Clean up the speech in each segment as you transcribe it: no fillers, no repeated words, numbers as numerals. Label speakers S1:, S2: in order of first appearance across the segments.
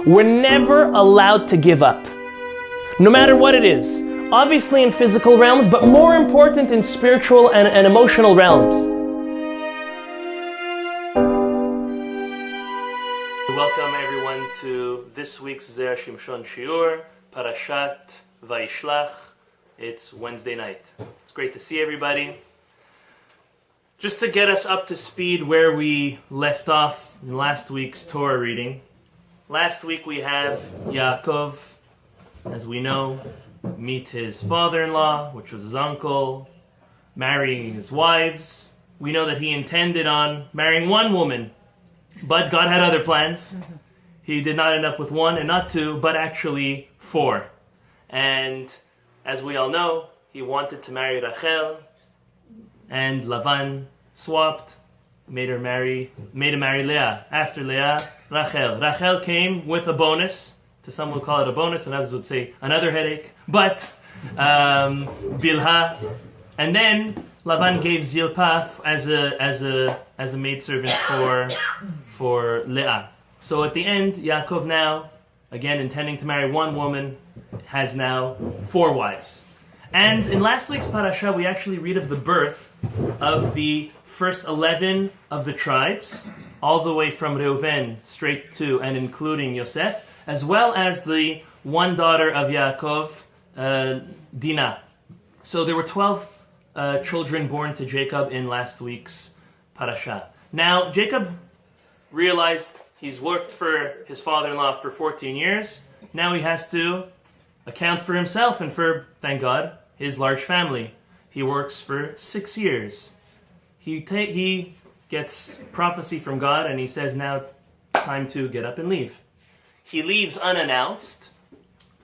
S1: We're never allowed to give up, no matter what it is. Obviously in physical realms, but more important in spiritual and emotional realms. Welcome everyone to this week's Zera Shimshon Shiur, Parashat, Vayishlach. It's Wednesday night. It's great to see everybody. Just to get us up to speed where we left off in last week's Torah reading. Last week we have Yaakov, as we know, meet his father-in-law, which was his uncle, marrying his wives. We know that he intended on marrying one woman, but God had other plans. He did not end up with one and not two, but actually four. And as we all know, he wanted to marry Rachel, and Lavan swapped, made him marry Leah. After Leah, Rachel. Rachel came with a bonus. To some would call it a bonus, and others would say another headache. But Bilhah, and then Lavan gave Zilpah as a maidservant for Leah. So at the end, Yaakov now, again intending to marry one woman, has now four wives. And in last week's parasha, we actually read of the birth of the first 11 of the tribes, all the way from Reuven straight to and including Yosef, as well as the one daughter of Yaakov, Dinah. So there were 12 children born to Jacob in last week's parasha. Now, Jacob realized he's worked for his father-in-law for 14 years. Now he has to account for himself and for, thank God, his large family. He works for 6 years. He gets prophecy from God and he says, now time to get up and leave. He leaves unannounced.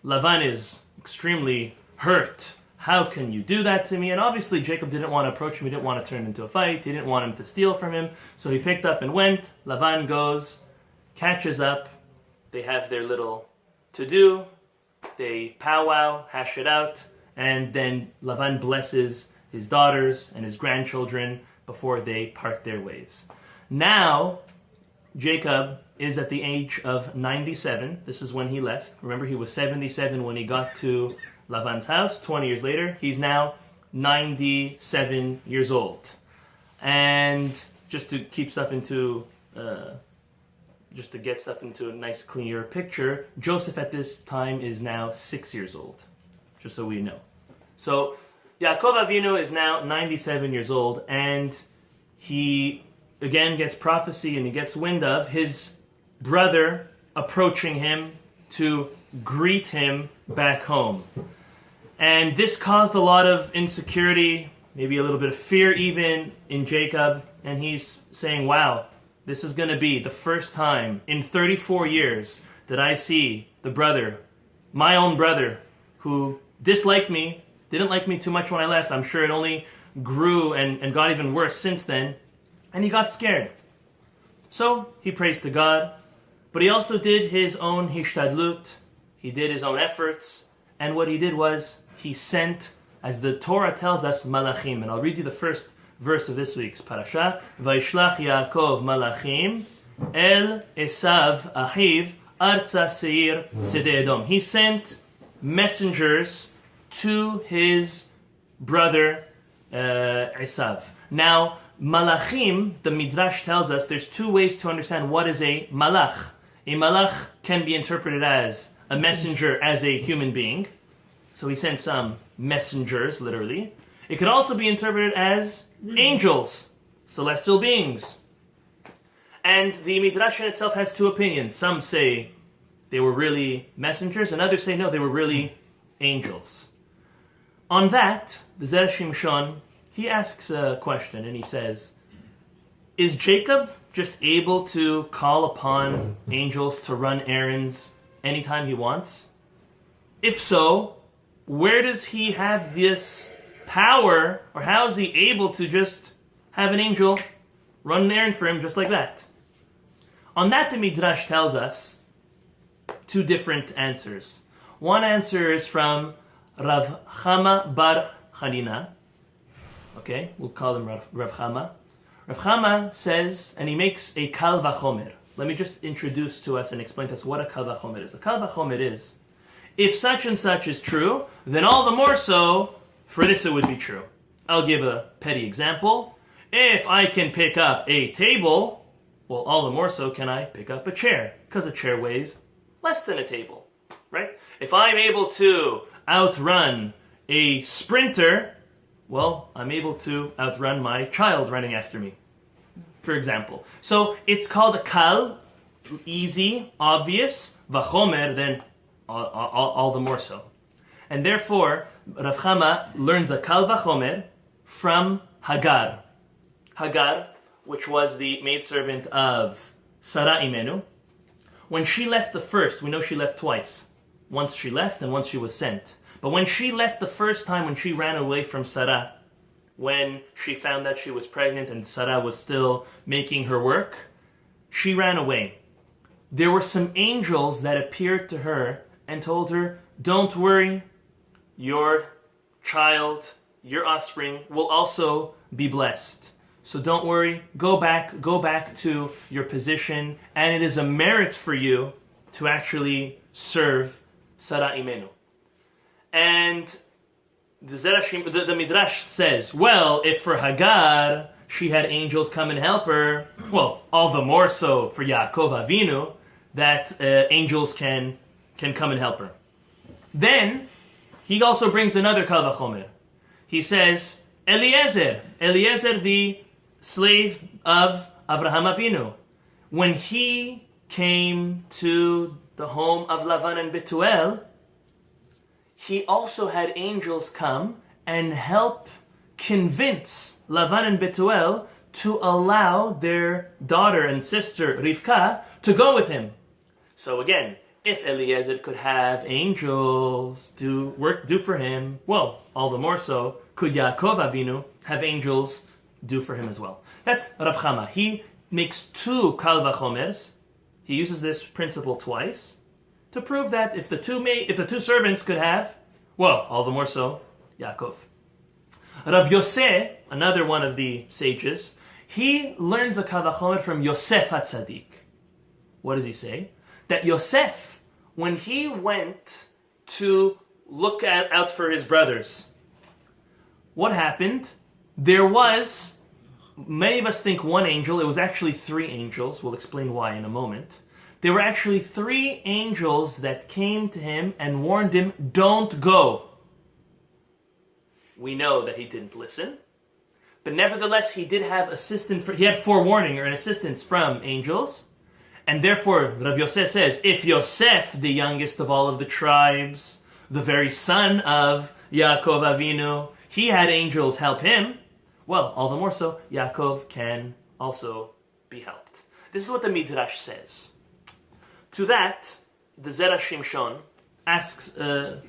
S1: Lavan is extremely hurt. How can you do that to me? And obviously Jacob didn't want to approach him. He didn't want to turn into a fight. He didn't want him to steal from him. So he picked up and went. Lavan goes, catches up. They have their little to-do. They powwow, hash it out. And then Lavan blesses his daughters and his grandchildren before they part their ways. Now, Jacob is at the age of 97. This is when he left. Remember, he was 77 when he got to Lavan's house. 20 years later, he's now 97 years old. And just to keep stuff into, just to get stuff into a nice, cleaner picture, Joseph at this time is now 6 years old. Just so we know. So, Yaakov Avinu is now 97 years old, and he again gets prophecy and he gets wind of his brother approaching him to greet him back home. And this caused a lot of insecurity, maybe a little bit of fear even in Jacob, and he's saying, wow, this is going to be the first time in 34 years that I see the brother, my own brother, who disliked me, didn't like me too much when I left. I'm sure it only grew and got even worse since then. And he got scared. So he prays to God. But he also did his own hishtadlut. He did his own efforts. And what he did was he sent, as the Torah tells us, malachim. And I'll read you the first verse of this week's parasha. Vayishlach Yaakov malachim el Esav achiv arza seir sede Edom. He sent messengers to his brother Esav. Now, malachim, the Midrash tells us, there's two ways to understand what is a malach. A malach can be interpreted as a messenger, as a human being. So he sent some messengers, literally. It could also be interpreted as angels, celestial beings. And the Midrash in itself has two opinions. Some say they were really messengers, and others say no, they were really angels. On that, the Zera Shimshon, he asks a question and he says, is Jacob just able to call upon angels to run errands anytime he wants? If so, where does he have this power, or how is he able to just have an angel run an errand for him just like that? On that, the Midrash tells us two different answers. One answer is from Rav Chama bar Chanina. Okay, we'll call him Rav Chama. Rav Chama says, and he makes a kal vachomer. let me just introduce to us and explain to us what a kal vachomer is. A kal vachomer is, if such and such is true, then all the more so, for this it would be true. I'll give a petty example. If I can pick up a table, well, all the more so can I pick up a chair, because a chair weighs less than a table, right? If I'm able to outrun a sprinter, well, I'm able to outrun my child running after me, for example. So it's called a kal, easy, obvious, vachomer, then all the more so. And therefore, Rav Chama learns a kal vachomer from Hagar. Hagar, which was the maidservant of Sarah Imenu. When she left the first, we know she left twice. Once she left and once she was sent. But when she left the first time, when she ran away from Sarah, when she found that she was pregnant and Sarah was still making her work, she ran away. There were some angels that appeared to her and told her, don't worry, your child, your offspring will also be blessed. So don't worry, go back to your position, and it is a merit for you to actually serve Sarah Imenu. And the Midrash says, well, if for Hagar she had angels come and help her, well, all the more so for Yaakov Avinu that angels can come and help her. Then he also brings another kal vachomer. He says, Eliezer, the slave of Avraham Avinu, when he came to the home of Lavan and Betuel, he also had angels come and help convince Lavan and Betuel to allow their daughter and sister Rivka to go with him. So again, if Eliezer could have angels do for him, well, all the more so could Yaakov Avinu have angels do for him as well. That's Rav Chama. He makes two kal vachomers. He uses this principle twice to prove that if the two servants could have, well, all the more so Yaakov. Rav Yosef, another one of the sages, he learns a kal vachomer from Yosef HaTzadik. What does he say? That Yosef, when he went to look out for his brothers, what happened? There was, many of us think one angel, it was actually three angels. We'll explain why in a moment. There were actually three angels that came to him and warned him, don't go. We know that he didn't listen. But nevertheless, he did have he had forewarning or an assistance from angels. And therefore, Rav Yosef says, if Yosef, the youngest of all of the tribes, the very son of Yaakov Avinu, he had angels help him, well, all the more so, Yaakov can also be helped. This is what the Midrash says. To that, the Zera Shimshon asks a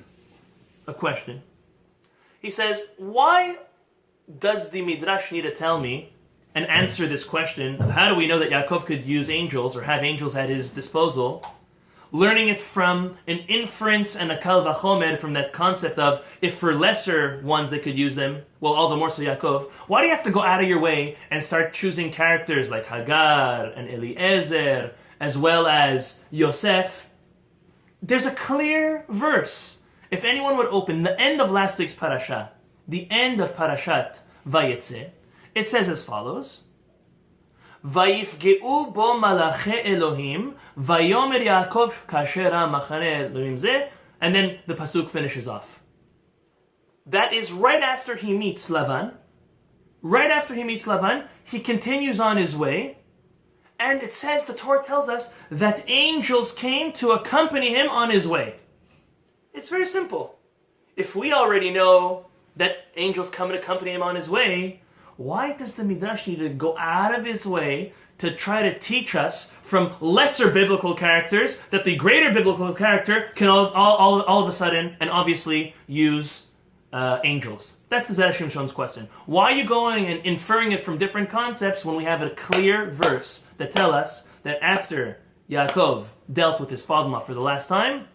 S1: question. He says, why does the Midrash need to tell me and answer this question of how do we know that Yaakov could use angels or have angels at his disposal, learning it from an inference and a kal vachomer from that concept of if for lesser ones they could use them, well, all the more so Yaakov. Why do you have to go out of your way and start choosing characters like Hagar and Eliezer as well as Yosef? There's a clear verse. If anyone would open the end of last week's Parashat, the end of Parashat Vayishlach, it says as follows, Vayifgeu bo malache Elohim, Vayomer Yaakov kasher machane Elohim zeh, and then the pasuk finishes off. That is right after he meets Lavan. Right after he meets Lavan, he continues on his way, and it says, the Torah tells us, that angels came to accompany him on his way. It's very simple. If we already know that angels come and accompany him on his way, why does the Midrash need to go out of his way to try to teach us from lesser biblical characters that the greater biblical character can all of a sudden and obviously use angels? That's the Zera Shimshon's question. Why are you going and inferring it from different concepts when we have a clear verse that tell us that after Yaakov dealt with his father-in-law for the last time,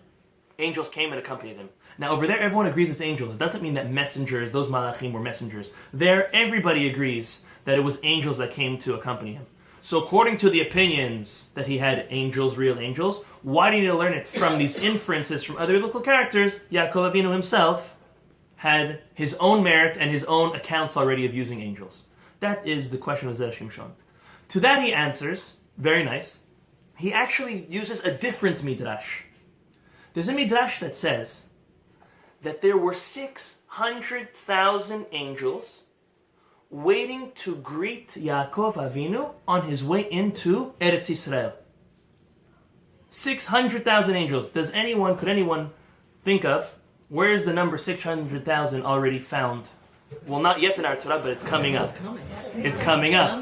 S1: angels came and accompanied him? Now, over there, everyone agrees it's angels. It doesn't mean that messengers, those malachim, were messengers. There, everybody agrees that it was angels that came to accompany him. So according to the opinions that he had angels, real angels, why do you need to learn it from these inferences from other biblical characters? Yaakov Avinu himself had his own merit and his own accounts already of using angels. That is the question of Zera Shimshon. To that he answers, very nice, he actually uses a different midrash. There's a midrash that says that there were 600,000 angels waiting to greet Yaakov Avinu on his way into Eretz Yisrael. 600,000 angels. Could anyone think of where is the number 600,000 already found? Well, not yet in our Torah, but it's coming up. It's coming up.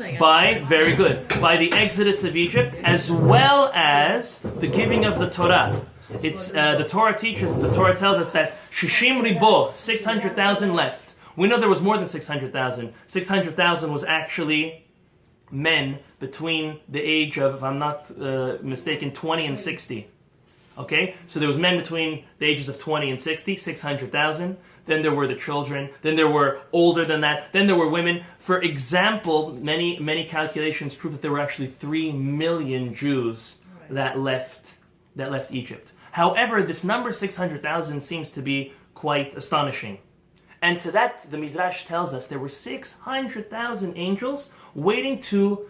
S1: Very good. By the Exodus of Egypt, as well as the giving of the Torah. It's the Torah tells us that Shishim Ribo, 600,000 left. We know there was more than 600,000. 600,000 was actually men between the age of, if I'm not mistaken, 20 and 60. Okay? So there was men between the ages of 20 and 60, 600,000. Then there were the children. Then there were older than that. Then there were women. For example, many calculations prove that there were actually 3 million Jews that left Egypt. However, this number 600,000 seems to be quite astonishing. And to that, the Midrash tells us there were 600,000 angels waiting to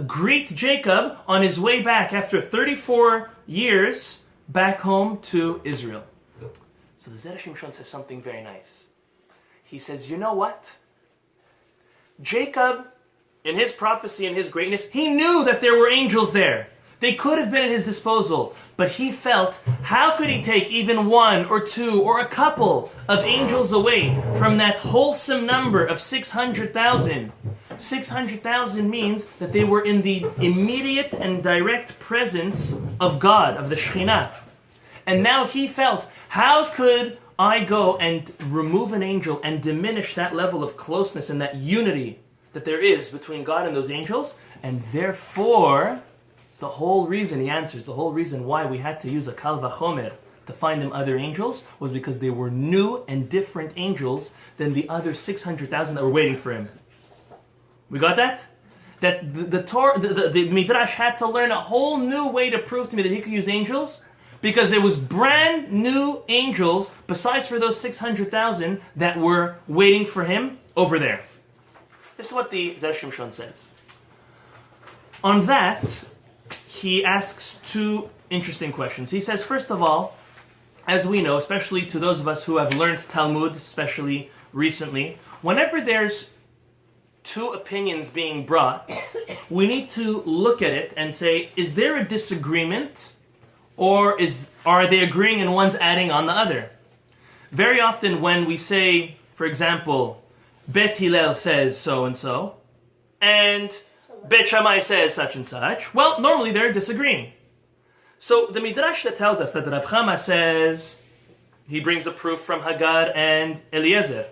S1: greet Jacob on his way back after 34 years back home to Israel. So the Zera Shimshon says something very nice. He says, you know what? Jacob, in his prophecy and his greatness, he knew that there were angels there. They could have been at his disposal, but he felt, how could he take even one or two or a couple of angels away from that wholesome number of 600,000? 600,000 means that they were in the immediate and direct presence of God, of the Shekhinah. And now he felt, how could I go and remove an angel and diminish that level of closeness and that unity that there is between God and those angels? And therefore, the whole reason why we had to use a kal vachomer to find them other angels was because they were new and different angels than the other 600,000 that were waiting for him. We got that? That the Midrash had to learn a whole new way to prove to me that he could use angels, because there was brand new angels besides for those 600,000 that were waiting for him over there. This is what the Zera Shimshon says. On that, he asks two interesting questions. He says, first of all, as we know, especially to those of us who have learned Talmud, especially recently, whenever there's two opinions being brought, we need to look at it and say, is there a disagreement, or are they agreeing and one's adding on the other? Very often when we say, for example, Bet Hillel says so-and-so, and Bet Shammai says such and such, well, normally they're disagreeing. So the Midrash that tells us that Rav Chama says, he brings a proof from Hagar and Eliezer,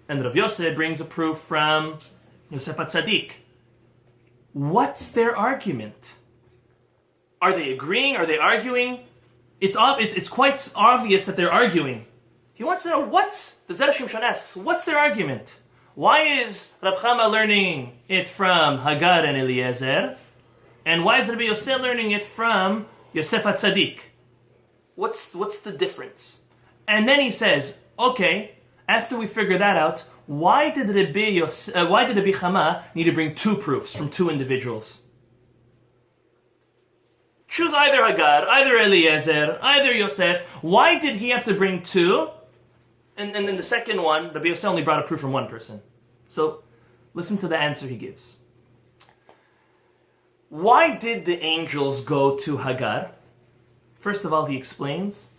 S1: and Rav Yosef brings a proof from Yosef HaTzadik. What's their argument? Are they agreeing? Are they arguing? It's quite obvious that they're arguing. He wants to know the Zera Shimshon asks, what's their argument? Why is Rav Chama learning it from Hagar and Eliezer? And why is Rabbi Yosef learning it from Yosef HaTzadik? What's the difference? And then he says, okay, after we figure that out, why did Rabbi Chama need to bring two proofs from two individuals? Choose either Hagar, either Eliezer, either Yosef. Why did he have to bring two? And then the second one, Rabbi Yosef only brought a proof from one person. So, listen to the answer he gives. Why did the angels go to Hagar? First of all, he explains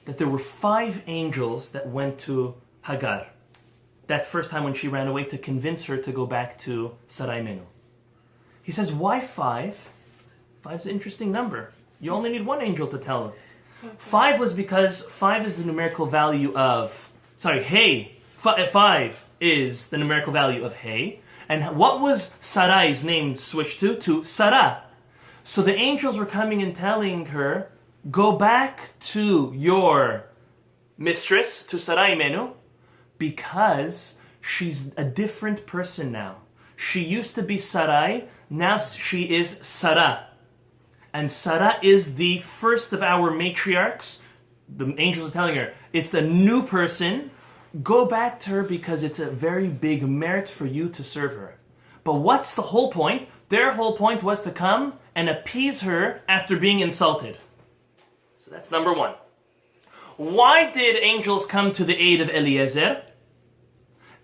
S1: that there were 5 angels that went to Hagar. That first time when she ran away to convince her to go back to Sarai Menu. He says, why 5? 5 is an interesting number. You only need one angel to tell him. 5 was because 5 is the numerical value of... Hey. 5 is the numerical value of Hey. And what was Sarai's name switched to? To Sarah. So the angels were coming and telling her, go back to your mistress, to Sarai Menu, because she's a different person now. She used to be Sarai, now she is Sarah. And Sarah is the first of our matriarchs. The angels are telling her, it's a new person. Go back to her because it's a very big merit for you to serve her. But what's the whole point? Their whole point was to come and appease her after being insulted. So that's number one. Why did angels come to the aid of Eliezer?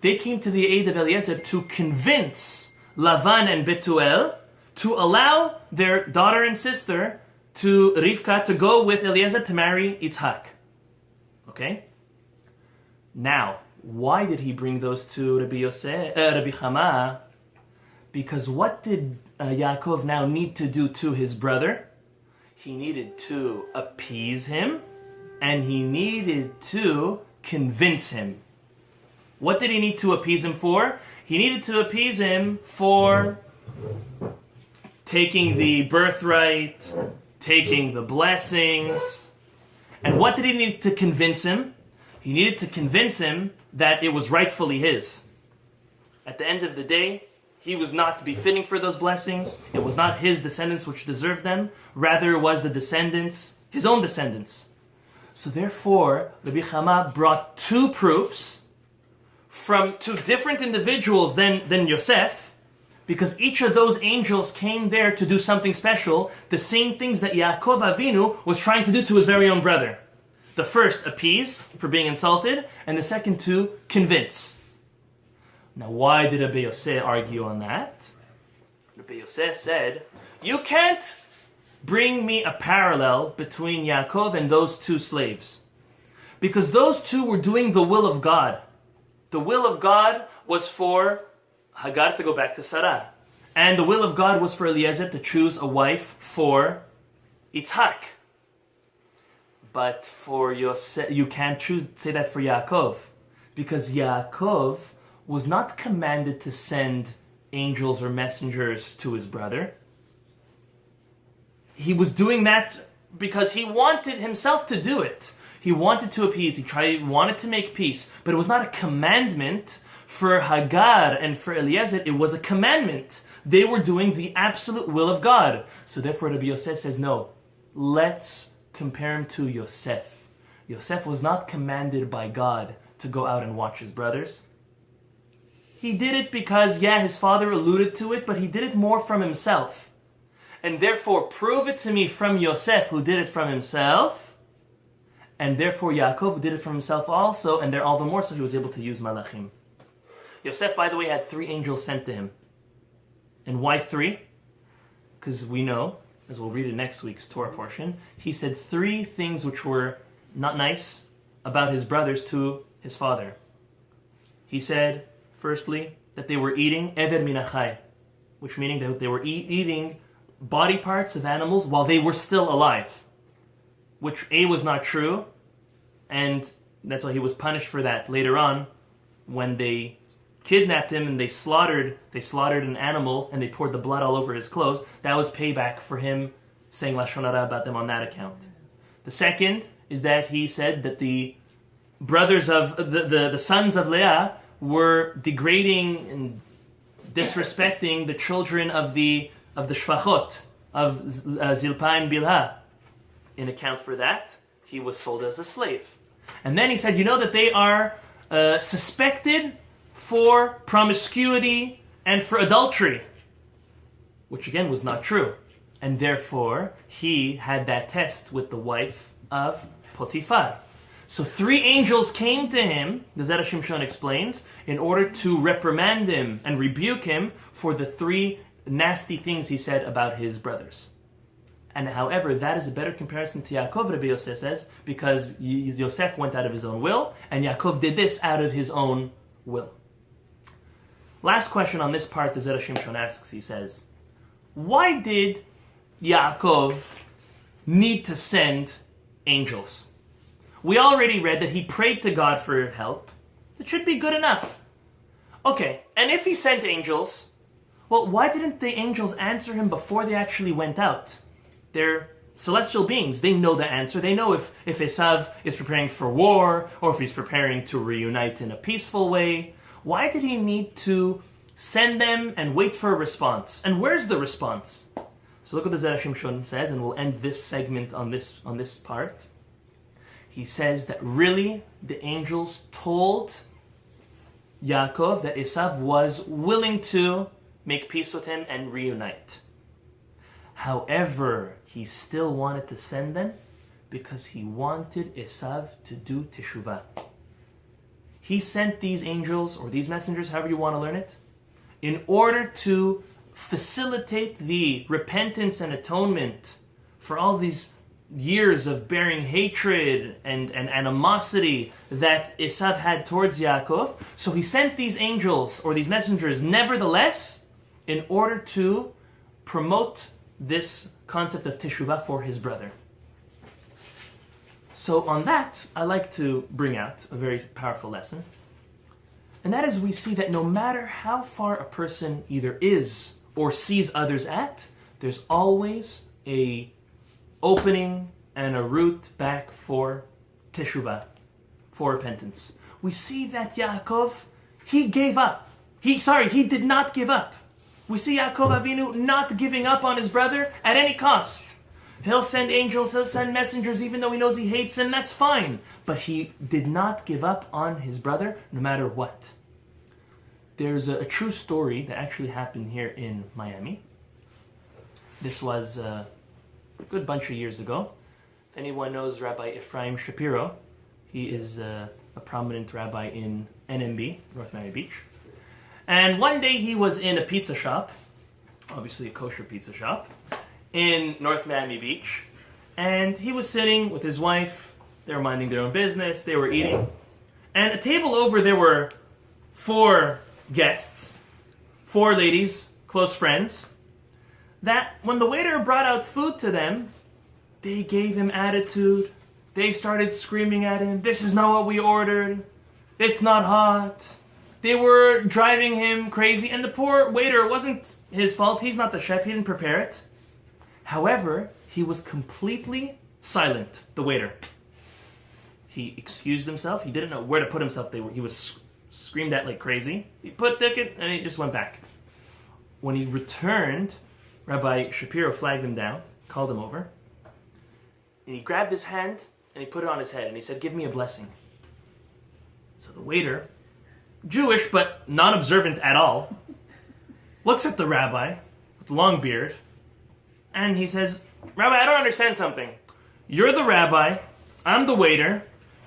S1: They came to the aid of Eliezer to convince Lavan and Betuel to allow their daughter and sister, to Rivka, to go with Eliezer to marry Yitzhak. Okay? Now, why did he bring those to Rabbi Chama? Because what did Yaakov now need to do to his brother? He needed to appease him, and he needed to convince him. What did he need to appease him for? He needed to appease him for taking the birthright, taking the blessings. And what did he need to convince him? He needed to convince him that it was rightfully his. At the end of the day, he was not befitting for those blessings. It was not his descendants which deserved them. Rather, it was the descendants, his own descendants. So therefore, Rabbi Chama brought two proofs from two different individuals than Yosef, because each of those angels came there to do something special, the same things that Yaakov Avinu was trying to do to his very own brother. The first, appease for being insulted, and the second, to convince. Now, why did Rabbi Yosef argue on that? Rabbi Yosef said, you can't bring me a parallel between Yaakov and those two slaves. Because those two were doing the will of God. The will of God was for Hagar to go back to Sarah. And the will of God was for Eliezer to choose a wife for Yitzhak. But for Yosef, you can't say that for Yaakov. Because Yaakov was not commanded to send angels or messengers to his brother. He was doing that because he wanted himself to do it. He wanted to appease, he wanted to make peace, but it was not a commandment for Hagar and for Eliezer. It was a commandment. They were doing the absolute will of God. So therefore Rabbi Yosef says, no, let's compare him to Yosef. Yosef was not commanded by God to go out and watch his brothers. He did it because, his father alluded to it, but he did it more from himself. And therefore, prove it to me from Yosef, who did it from himself. And therefore, Yaakov did it from himself also, and they're all the more so he was able to use malachim. Yosef, by the way, had 3 angels sent to him. And why 3? Because we know, as we'll read in next week's Torah portion, he said 3 things which were not nice about his brothers to his father. He said, firstly, that they were eating ever minachai, which meaning that they were eating body parts of animals while they were still alive, which was not true, and that's why he was punished for that later on when they kidnapped him and they slaughtered an animal and they poured the blood all over his clothes. That was payback for him saying Lashon Hara about them on that account. The second is that he said that the brothers of the sons of Leah were degrading and disrespecting the children of the Shvachot, of Zilpah and Bilhah. In account for that, he was sold as a slave. And then he said, that they are suspected for promiscuity and for adultery, which again was not true. And therefore, he had that test with the wife of Potiphar. So 3 angels came to him, the Zera Shimshon explains, in order to reprimand him and rebuke him for the 3 nasty things he said about his brothers. And however, that is a better comparison to Yaakov, Rabbi Yosef says, because Yosef went out of his own will, and Yaakov did this out of his own will. Last question on this part, the Zera Shimshon asks, he says, why did Yaakov need to send angels? We already read that he prayed to God for help. It should be good enough. Okay, and if he sent angels, well, why didn't the angels answer him before they actually went out? They're celestial beings. They know the answer. They know if Esav is preparing for war or if he's preparing to reunite in a peaceful way. Why did he need to send them and wait for a response. And where's the response? So look what the Zera Shimshon says, and we'll end this segment on this part. He says that really the angels told Yaakov that Esav was willing to make peace with him and reunite. However, he still wanted to send them because he wanted Esav to do Teshuva. He sent these angels, or these messengers, however you want to learn it, in order to facilitate the repentance and atonement for all these years of bearing hatred and animosity that Esav had towards Yaakov. So he sent these angels, or these messengers, nevertheless, in order to promote this concept of Teshuva for his brother. So on that, I like to bring out a very powerful lesson. And that is, we see that no matter how far a person either is or sees others at, there's always a opening and a route back for Teshuva, for repentance. We see that Yaakov, he gave up. He did not give up. We see Yaakov Avinu not giving up on his brother at any cost. He'll send angels, he'll send messengers, even though he knows he hates him, that's fine. But he did not give up on his brother, no matter what. There's a true story that actually happened here in Miami. This was a good bunch of years ago. If anyone knows Rabbi Ephraim Shapiro, he is a prominent rabbi in NMB, North Miami Beach. And one day he was in a pizza shop, obviously a kosher pizza shop, in North Miami Beach, and he was sitting with his wife. They were minding their own business, they were eating, and a table over there were 4 guests, 4 ladies, close friends, that when the waiter brought out food to them, they gave him attitude. They started screaming at him, "This is not what we ordered, it's not hot." They were driving him crazy, and the poor waiter, it wasn't his fault, he's not the chef, he didn't prepare it. However, he was completely silent, the waiter. He excused himself. He didn't know where to put himself. He was screamed at like crazy. He put ticket and he just went back. When he returned, Rabbi Shapiro flagged him down, called him over, and he grabbed his hand and he put it on his head and he said, "Give me a blessing." So the waiter, Jewish but non-observant at all, looks at the rabbi with the long beard, and he says, "Rabbi, I don't understand something. You're the rabbi, I'm the waiter,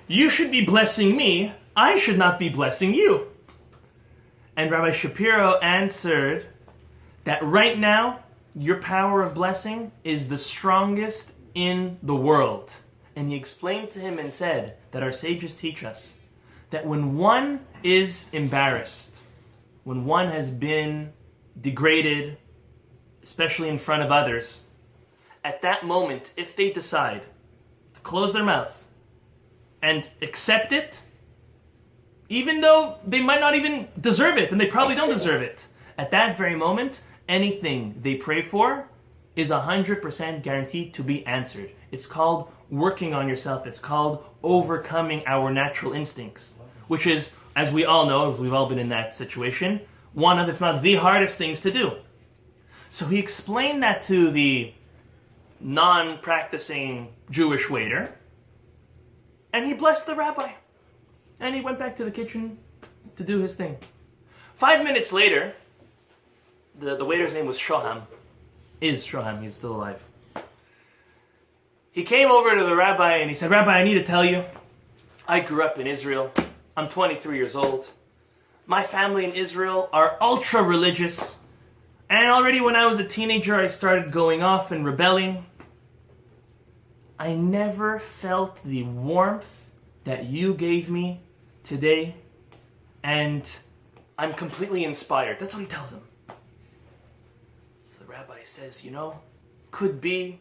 S1: you should be blessing me, I should not be blessing you." And Rabbi Shapiro answered that right now, your power of blessing is the strongest in the world. And he explained to him and said that our sages teach us that when one is embarrassed, when one has been degraded, especially in front of others, at that moment, if they decide to close their mouth and accept it, even though they might not even deserve it, and they probably don't deserve it, at that very moment, anything they pray for is 100% guaranteed to be answered. It's called working on yourself. It's called overcoming our natural instincts, which is, as we all know, we've all been in that situation, one of, if not the hardest things to do. So he explained that to the non-practicing Jewish waiter, and he blessed the rabbi. And he went back to the kitchen to do his thing. 5 minutes later, the waiter's name was Shoham. Is Shoham, he's still alive. He came over to the rabbi and he said, "Rabbi, I need to tell you, I grew up in Israel. I'm 23 years old. My family in Israel are ultra religious. And already when I was a teenager, I started going off and rebelling. I never felt the warmth that you gave me today, and I'm completely inspired." That's what he tells him. So the rabbi says, could be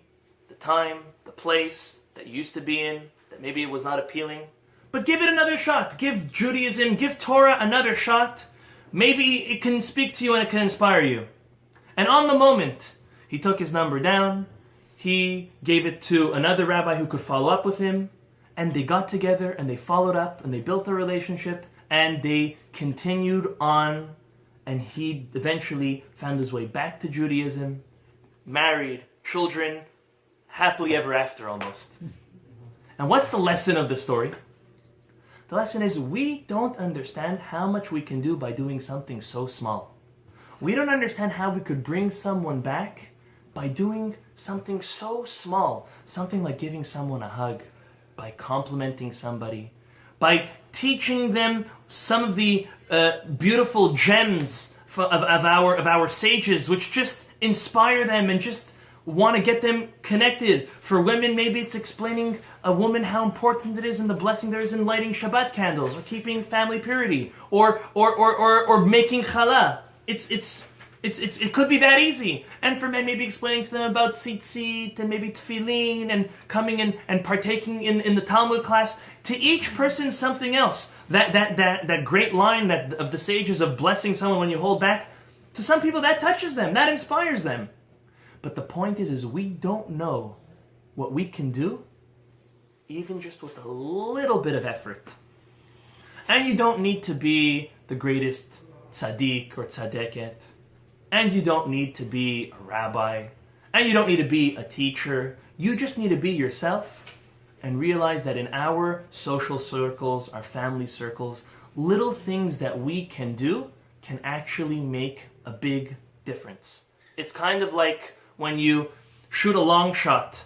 S1: the time, the place that you used to be in, that maybe it was not appealing, but give it another shot. Give Judaism, give Torah another shot. Maybe it can speak to you and it can inspire you. And on the moment, he took his number down, he gave it to another rabbi who could follow up with him, and they got together and they followed up and they built a relationship and they continued on and he eventually found his way back to Judaism, married, children, happily ever after almost. And what's the lesson of the story? The lesson is we don't understand how much we can do by doing something so small. We don't understand how we could bring someone back by doing something so small. Something like giving someone a hug, by complimenting somebody, by teaching them some of the beautiful gems of our sages, which just inspire them and just want to get them connected. For women, maybe it's explaining a woman how important it is and the blessing there is in lighting Shabbat candles, or keeping family purity, or making challah. It could be that easy. And for men, maybe explaining to them about tzitzit and maybe tefillin and coming and partaking in the Talmud class. To each person, something else. That great line of the sages of blessing someone when you hold back. To some people, that touches them. That inspires them. But the point is we don't know what we can do, even just with a little bit of effort. And you don't need to be the greatest tzaddik or tzaddiket. And you don't need to be a rabbi. And you don't need to be a teacher. You just need to be yourself and realize that in our social circles, our family circles, little things that we can do can actually make a big difference. It's kind of like when you shoot a long shot,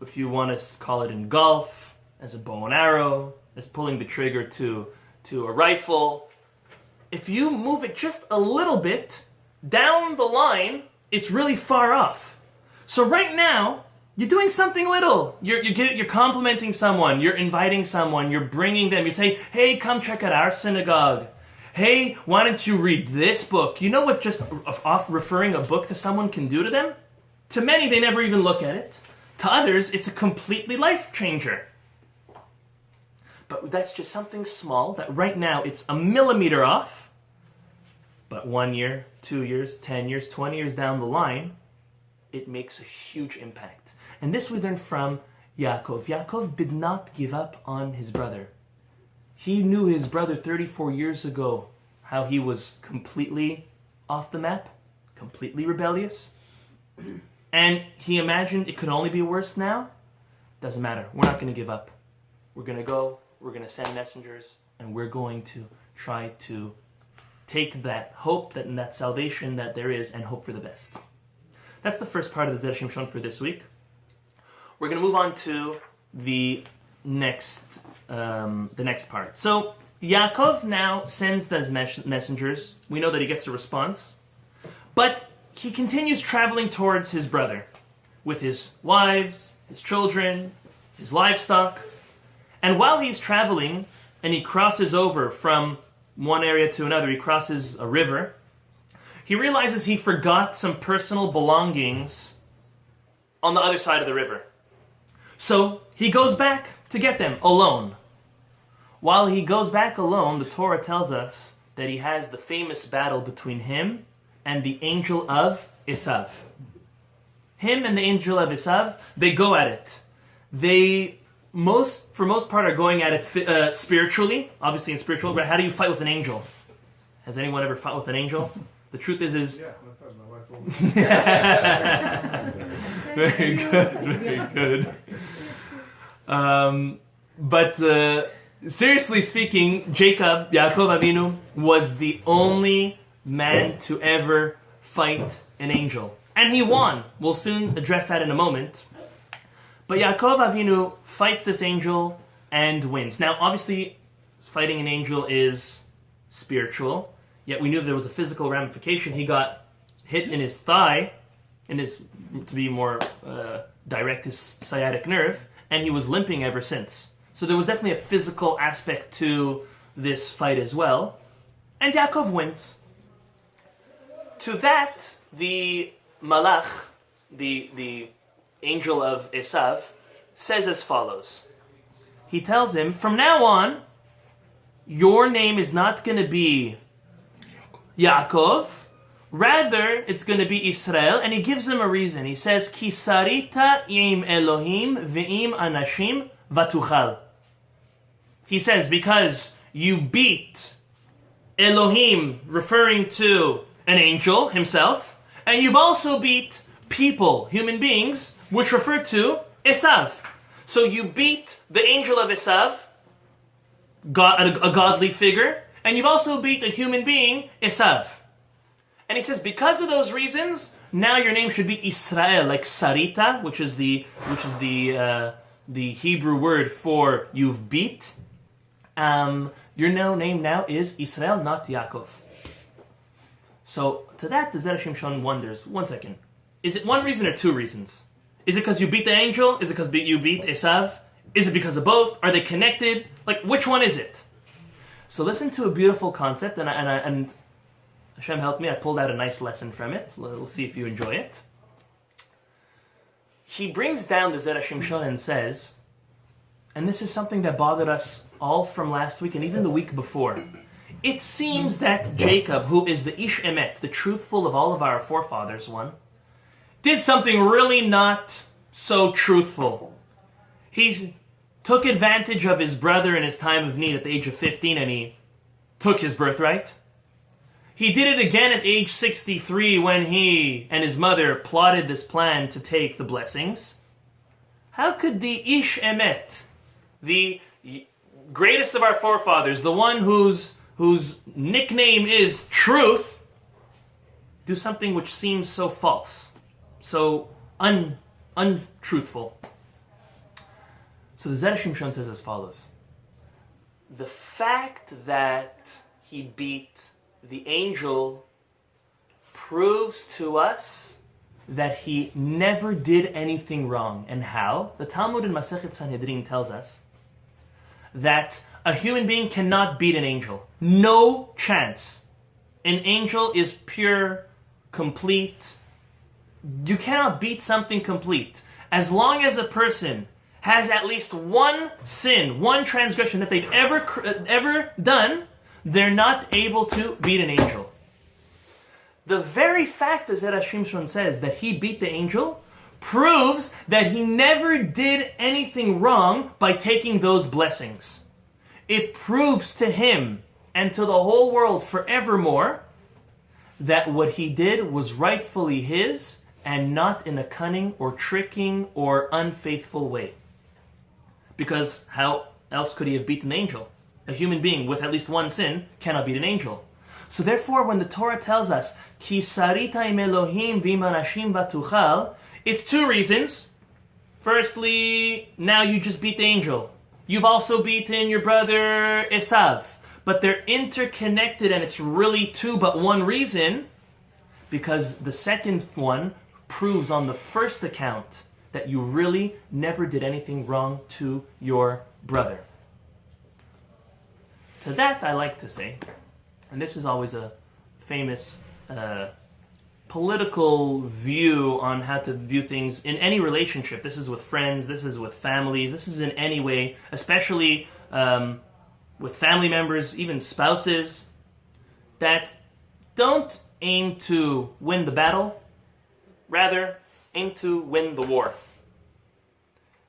S1: if you want to call it in golf, as a bow and arrow, as pulling the trigger to a rifle. If you move it just a little bit, down the line, it's really far off. So right now, you're doing something little. You're complimenting someone. You're inviting someone. You're bringing them. You say, hey, come check out our synagogue. Hey, why don't you read this book? You know what just off referring a book to someone can do to them? To many, they never even look at it. To others, it's a completely life changer. But that's just something small that right now it's a millimeter off. But 1 year, 2 years, 10 years, 20 years down the line, it makes a huge impact. And this we learn from Yaakov. Yaakov did not give up on his brother. He knew his brother 34 years ago, how he was completely off the map, completely rebellious. And he imagined it could only be worse now. Doesn't matter. We're not going to give up. We're going to go, we're going to send messengers, and we're going to try to take that hope and that salvation that there is and hope for the best. That's the first part of the Zera Shimshon for this week. We're going to move on to the next part. So Yaakov now sends those messengers. We know that he gets a response, but he continues traveling towards his brother with his wives, his children, his livestock. And while he's traveling and he crosses over from one area to another, he crosses a river, he realizes he forgot some personal belongings on the other side of the river. So he goes back to get them alone. While he goes back alone, the Torah tells us that he has the famous battle between him and the angel of Esav. Him and the angel of Esav, they go at it. They, for most part, are going at it spiritually, obviously in spiritual, but how do you fight with an angel? Has anyone ever fought with an angel? The truth is... Yeah, my wife told me. Very good, very good. But seriously speaking, Yaakov Avinu, was the only man to ever fight an angel. And he won. We'll soon address that in a moment. But Yaakov Avinu fights this angel and wins. Now, obviously, fighting an angel is spiritual, yet we knew there was a physical ramification. He got hit in his thigh, to be more direct, his sciatic nerve, and he was limping ever since. So there was definitely a physical aspect to this fight as well. And Yaakov wins. To that, the Malach, the angel of Esav, says as follows. He tells him, from now on, your name is not going to be Yaakov, rather it's going to be Israel, and he gives him a reason. He says, Ki sarita im Elohim ve'im anashim vatuchal. He says, because you beat Elohim, referring to an angel himself. And you've also beat people, human beings, which refer to Esav. So you beat the angel of Esav, a godly figure, and you've also beat a human being, Esav. And he says, because of those reasons, now your name should be Israel, like Sarita, which is the Hebrew word for you've beat. Your name now is Israel, not Yaakov. So to that, the Zera Shimshon wonders, one second, is it one reason or two reasons? Is it because you beat the angel? Is it because you beat Esav? Is it because of both? Are they connected? Like, which one is it? So listen to a beautiful concept, and Hashem helped me, I pulled out a nice lesson from it. We'll see if you enjoy it. He brings down the Zera Shimshon and says, and this is something that bothered us all from last week and even the week before. It seems that Jacob, who is the Ish Emet, the truthful of all of our forefathers one, did something really not so truthful. He took advantage of his brother in his time of need at the age of 15 and he took his birthright. He did it again at age 63 when he and his mother plotted this plan to take the blessings. How could the Ish Emet, the greatest of our forefathers, the one whose nickname is truth, do something which seems so false, so untruthful? So the Zera Shimshon says as follows. The fact that he beat the angel proves to us that he never did anything wrong. And how? The Talmud in Masechet Sanhedrin tells us that a human being cannot beat an angel. No chance. An angel is pure, complete. You cannot beat something complete. As long as a person has at least one sin, one transgression that they've ever done, they're not able to beat an angel. The very fact that Zera Shimshon says that he beat the angel proves that he never did anything wrong by taking those blessings. It proves to him and to the whole world forevermore that what he did was rightfully his and not in a cunning or tricking or unfaithful way. Because how else could he have beaten an angel? A human being with at least one sin cannot beat an angel. So therefore, when the Torah tells us, Ki sarita im Elohim v'im anashim batuchal, it's two reasons. Firstly, now you just beat the angel. You've also beaten your brother Esav. But they're interconnected and it's really two but one reason, because the second one proves on the first account that you really never did anything wrong to your brother. To that I like to say, and this is always a famous political view on how to view things in any relationship. This is with friends, this is with families, this is in any way, especially with family members, even spouses, that don't aim to win the battle, rather aim to win the war.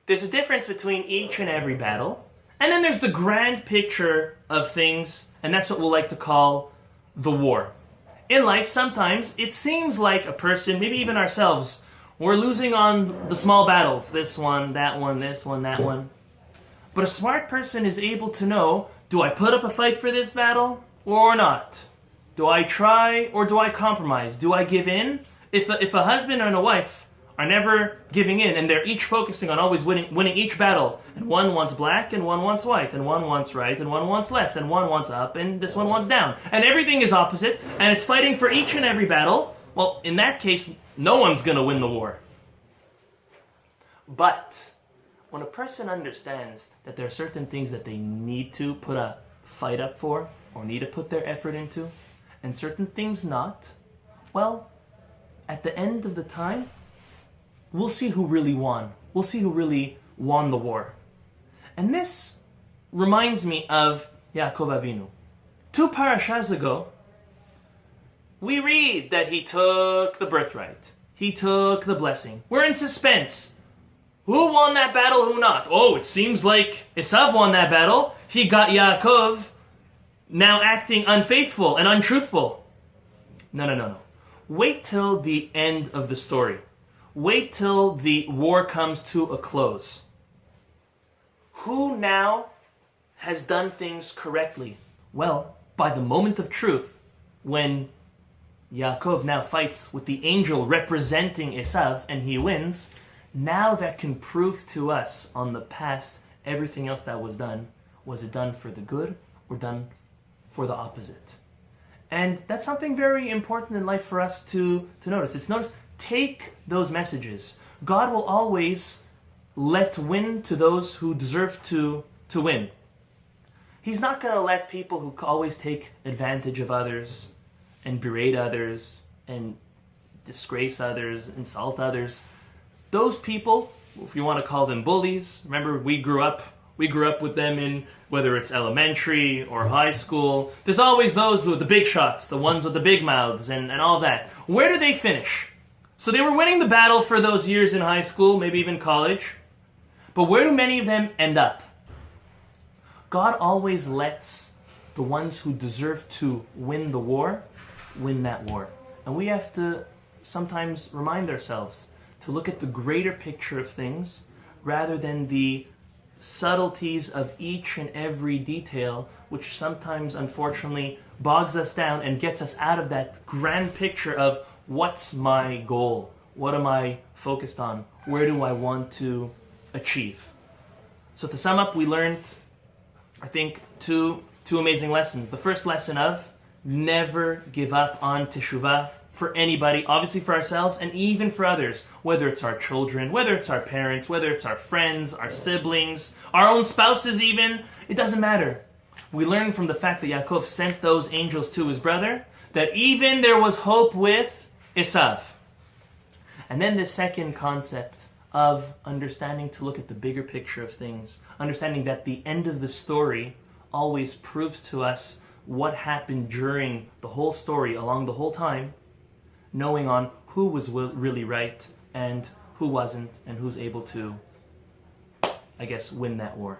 S1: There's a difference between each and every battle, and then there's the grand picture of things, and that's what we'll like to call the war. In life, sometimes it seems like a person, maybe even ourselves, we're losing on the small battles. This one, that one, this one, that one. But a smart person is able to know, do I put up a fight for this battle or not? Do I try or do I compromise? Do I give in? If a husband and a wife are never giving in and they're each focusing on always winning each battle, and one wants black and one wants white, and one wants right and one wants left, and one wants up and this one wants down, and everything is opposite, and it's fighting for each and every battle, well, in that case, no one's going to win the war. But when a person understands that there are certain things that they need to put a fight up for or need to put their effort into, and certain things not, well, at the end of the time, we'll see who really won. We'll see who really won the war. And this reminds me of Yaakov Avinu. 2 parashas ago, we read that he took the birthright. He took the blessing. We're in suspense. Who won that battle, who not? Oh, it seems like Esav won that battle. He got Yaakov now acting unfaithful and untruthful. No. Wait till the end of the story. Wait till the war comes to a close. Who now has done things correctly? Well, by the moment of truth, when Yaakov now fights with the angel representing Esav and he wins, now that can prove to us on the past everything else that was done. Was it done for the good or done for the opposite? And that's something very important in life for us to notice. Take those messages. God will always let win to those who deserve to win. He's not going to let people who always take advantage of others and berate others and disgrace others, insult others. Those people, if you want to call them bullies, remember we grew up with them in whether it's elementary or high school. There's always those with the big shots, the ones with the big mouths and all that. Where do they finish? So they were winning the battle for those years in high school, maybe even college. But where do many of them end up? God always lets the ones who deserve to win the war, win that war. And we have to sometimes remind ourselves to look at the greater picture of things rather than the subtleties of each and every detail, which sometimes, unfortunately, bogs us down and gets us out of that grand picture of what's my goal? What am I focused on? Where do I want to achieve? So to sum up, we learned, I think, two amazing lessons. The first lesson of never give up on Teshuva for anybody, obviously for ourselves and even for others, whether it's our children, whether it's our parents, whether it's our friends, our siblings, our own spouses even, it doesn't matter. We learn from the fact that Yaakov sent those angels to his brother that even there was hope with Esav. And then the second concept of understanding to look at the bigger picture of things, understanding that the end of the story always proves to us what happened during the whole story, along the whole time, knowing on who was really right and who wasn't, and who's able to, I guess, win that war.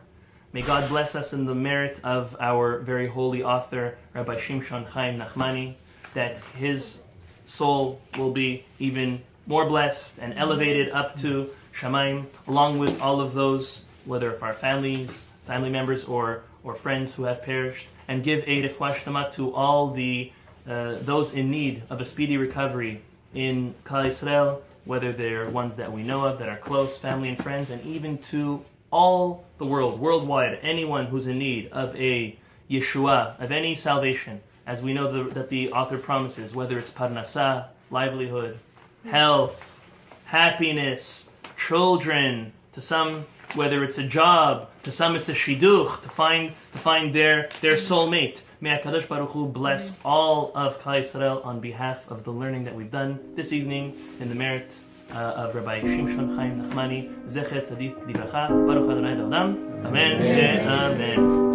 S1: May God bless us in the merit of our very holy author, Rabbi Shimshon Chaim Nachmani, that his soul will be even more blessed and elevated up to Shamayim, along with all of those, whether of our family members or friends who have perished, and give a refuah shlema to all the those in need of a speedy recovery in Klal Yisrael, whether they're ones that we know of, that are close, family and friends, and even to all the world, worldwide, anyone who's in need of a Yeshua, of any salvation, as we know that the author promises, whether it's parnasah, livelihood, health, happiness, children, to some, whether it's a job, to some it's a shidduch, to find their soulmate. May HaKadosh Baruch Hu bless all of Klal Yisrael on behalf of the learning that we've done this evening in the merit of Rabbi Shimshon Chaim Nachmani, Zecher Tzadik Livracha, Baruch Adonai Le'olam, Amen. Amen.